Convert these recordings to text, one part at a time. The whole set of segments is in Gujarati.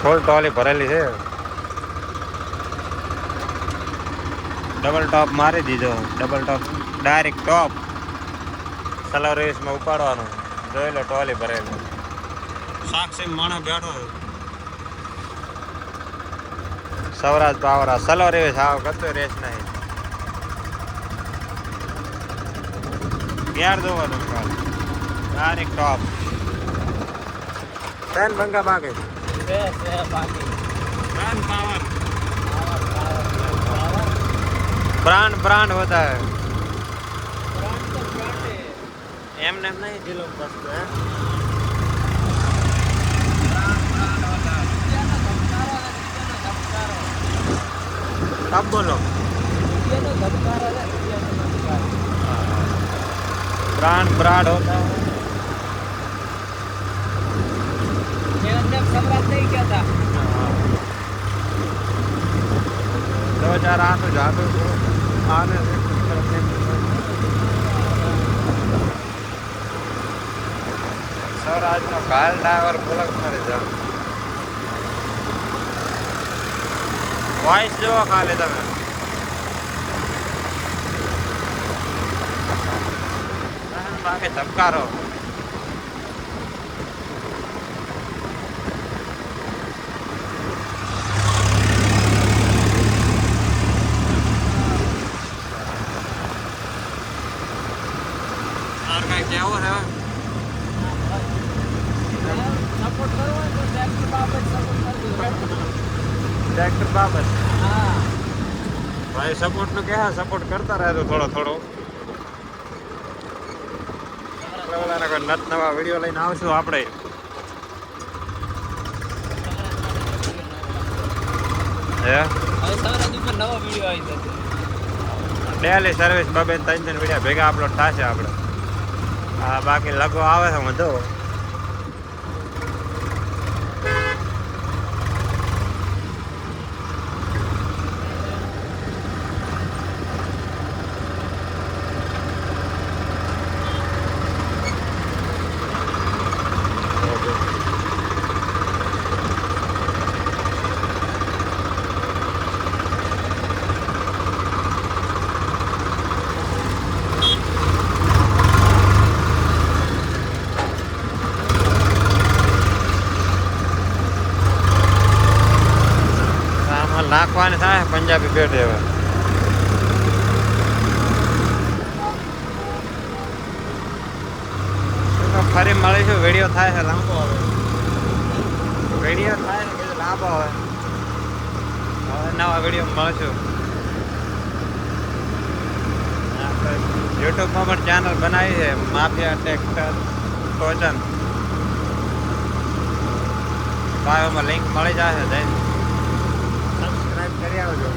ફૂલ ટોલી ભરેલી છે. ડબલ ટોપ મારી દીધો. ડબલ ટોપ ડાયરેક્ટ ટોપ સ્લો રેસમાં ઉપાડવાનું. જોઈ લો ટોલી ભરેલી. સાક્ષી માણસ બેઠો સૌરાજ પાવરા સ્લો રેસ. આવ કતો રેસ નહીં. ગેર દોવાનું ડાયરેક્ટ ટોપ. टेन बंगा बाकी ब्रांड ब्रांड होता है. एम नहीं दिलो बस है. कब बोलो ब्रांड ब्रांड होता है. नहीं क्या था 2008 जादू आने सर आज नो काल ड्राइवर बोलक मारे जा वॉइस जो खाली तमे बाकी धबकारो. કેવો છે સપોર્ટ કરવો હોય તો ટ્રેક્ટર બાબત સપોર્ટ કરજો. ટ્રેક્ટર બાબત હા ભાઈ સપોર્ટ નું કે સપોર્ટ કરતા રહેજો થોડો થોડો. ઓલાના કોઈ નત નવા વિડીયો લઈને આવશું આપણે. હે હવે સવારે ઉપર નવો વિડીયો આવી જશે. ડેલી સર્વિસ 2-3 વિડીયો ભેગા અપલોડ થશે આપણે. હા બાકી લગો આવે છે બધો. નાખવાની થાય પંજાબી પેટ હવે. ફરી મળીશું. વિડીયો થાય છે લાંબો હવે. વિડીયો થાય ને બીજું લાંબો હવે. હવે નવા વિડીયો મળશું. યુટ્યુબમાં પણ ચેનલ બનાવી છે માફિયા ટ્રેક્ટર ટોચન. બાયોમાં લિંક મળી જશે જઈને કરી આવજો.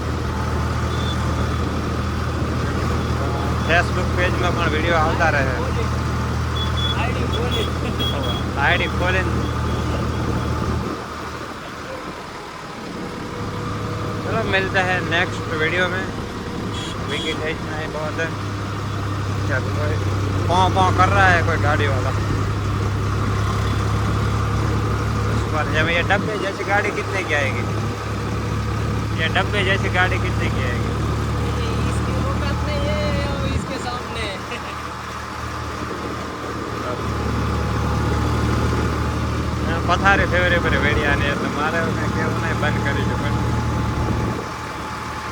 ફેસબુક પેજમાં પણ વિડીયો આવતા રહે. आईडी खोलें. चलो मिलता है नेक्स्ट वीडियो में. विकेट इतना ही बहुत है. क्या पाँव पाँव कर रहा है कोई गाड़ी वाला. उस पर जब ये डब्बे जैसी गाड़ी कितने की आएगी. ये डब्बे जैसी गाड़ी कितने की आएगी. इसकी औकात नहीं है इसके सामने. पथारी फेवरे पर वेड़िया ने मारे केवं नहीं बंद करी जो